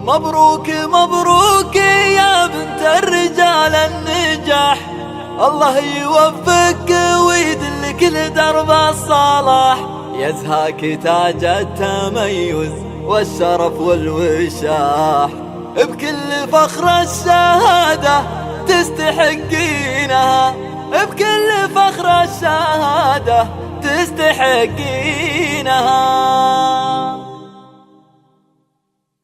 مبروك مبروك يا بنت الرجال النجاح، الله يوفقك ويدلك لدرب الصلاح، يزهاك تاج التميز والشرف والوشاح، بكل فخر الشهادة تستحقينها، بكل فخر الشهادة تستحقينها.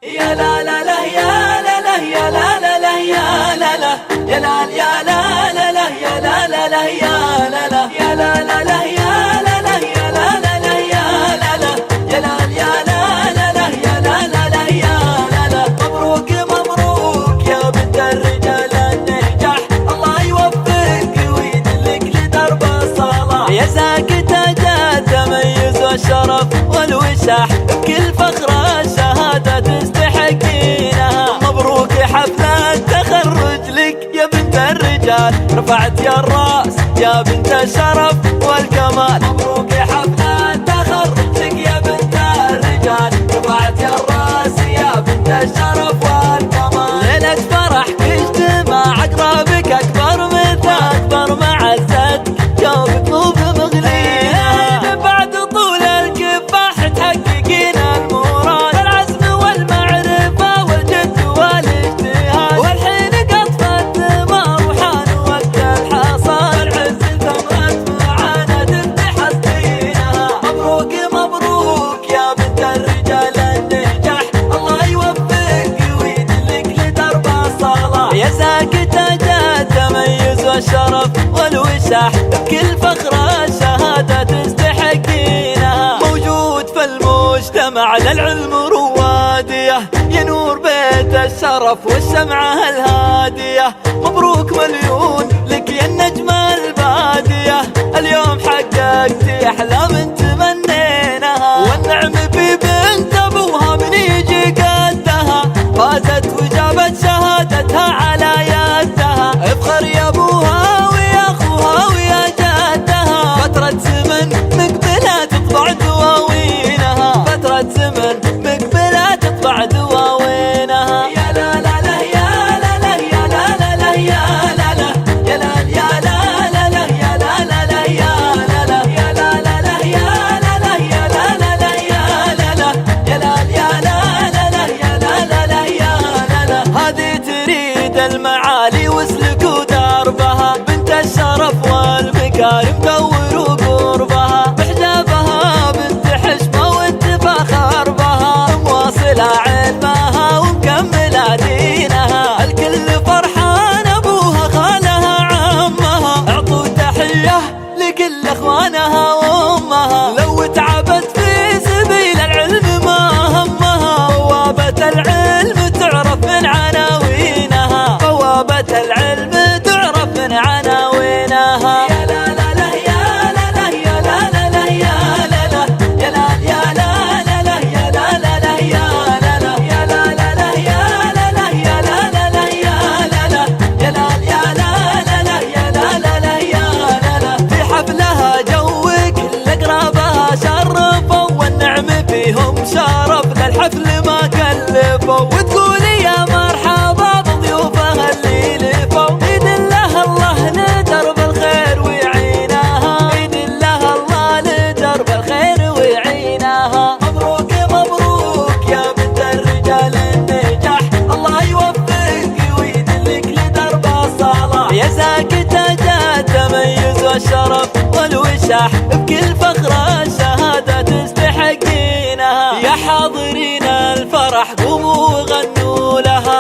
يا لا لا لا يا لا لا يا لا لا لا يا لا لا يا لا يا لا لا لا يا لا لا لا يا لا لا يا لا لا لا يا لا لا يا لا لا لا يا لا لا يا لا يا لا لا لا يا لا لا لا يا لا لا. مبروك مبروك يا بنت الرجال النجاح، الله يوفقك ويدلك لدرب الصلاح، يا ساكتة التميز والشرف والوشاح، بكل فخر الشهادة تستحقينها. مبروك حفلة تخرج لك يا بنت الرجال، رفعت يا الراس يا بنت الشرف والكمال. مبروك حفلة تخرج لك يا بنت الرجال، رفعت يا الراس يا بنت الشرف والكمال. ليلة فرحك اجتماع اقرابك اكبر مثال، اكبر معزتك جاوبك مو بمغليها، بعد طول الكفاح تحققين المراد، العزم والمعرفة والجد والاجتهاد، والحين قطف الثمار وحان وقت الحصاد، العز ثمرة معاند تحصدينها. مبروك مبروك يا بنت الرجال النجاح، الله يوفقك ويدلك لدرب الصلاح، يا ساكتة التميز والشرف والوشاح، بكل فخر الشهادة تستحقينها. موجود في المجتمع للعلم روادية، ينور بيت الشرف والشمعة الهادية. مبروك مليون لك يا النجمة البادية، اليوم حققتي أحلام تمنيناها، والنعم في بنت أبوها من يجي قدها، فازت وجابت شهادتها على يدها. افخر يا أبوها ويا أخوها ويا جدها، فترة زمن مقبلة تطبع دواوينها، فترة زمن مقبلة تطبع دواوينها. يا لا لا لا يا لا لا يا لا لا لا يا لا لا يا لا يا لا لا لا يا لا لا لا يا لا لا يا لا لا لا يا لا لا يا لا لا لا يا لا لا يا لا يا لا لا لا يا لا لا لا يا لا لا. هذه تريد المعالي واسلكوا دربها، بنت الشرف والمكارم دوروا قربها، بحجابها بنت حشمة واتفاخر بها، مواصلة علمها ومكملة دينها، الكل فرحان أبوها خالها عمها، اعطوا تحية لكل اخوانها وامها، لو تعبت في سبيل العلم ما همها، بوابة العلم تعرف من عناوينها، بوابة العلم تعرف من عناوينها. يا لا لا لا يا لا لا يا لا لا لا يا لا لا يا لا يا لا لا لا يا لا لا لا يا لا لا يا لا لا لا يا لا لا يا لا لا لا يا لا لا يا لا يا لا لا لا يا لا لا لا يا لا لا. في حفلها جوك الأقرابها شرفوا، والنعم فيهم شرف للحفل ما كلفوا، وتقولي يا مرحبا بضيوفها اللي لفوا، يدلها الله لدرب الخير ويعينها، يدلها الله لدرب الخير ويعينها. مبروك مبروك يا بنت الرجال النجاح، الله يوفقك ويدلك لدرب الصلاح، يا ساكتة التميز والشرف والوشاح، بكل فخر الشهادة تستحقينها. يا حاضرين الفرح قوموا وغنوا لها،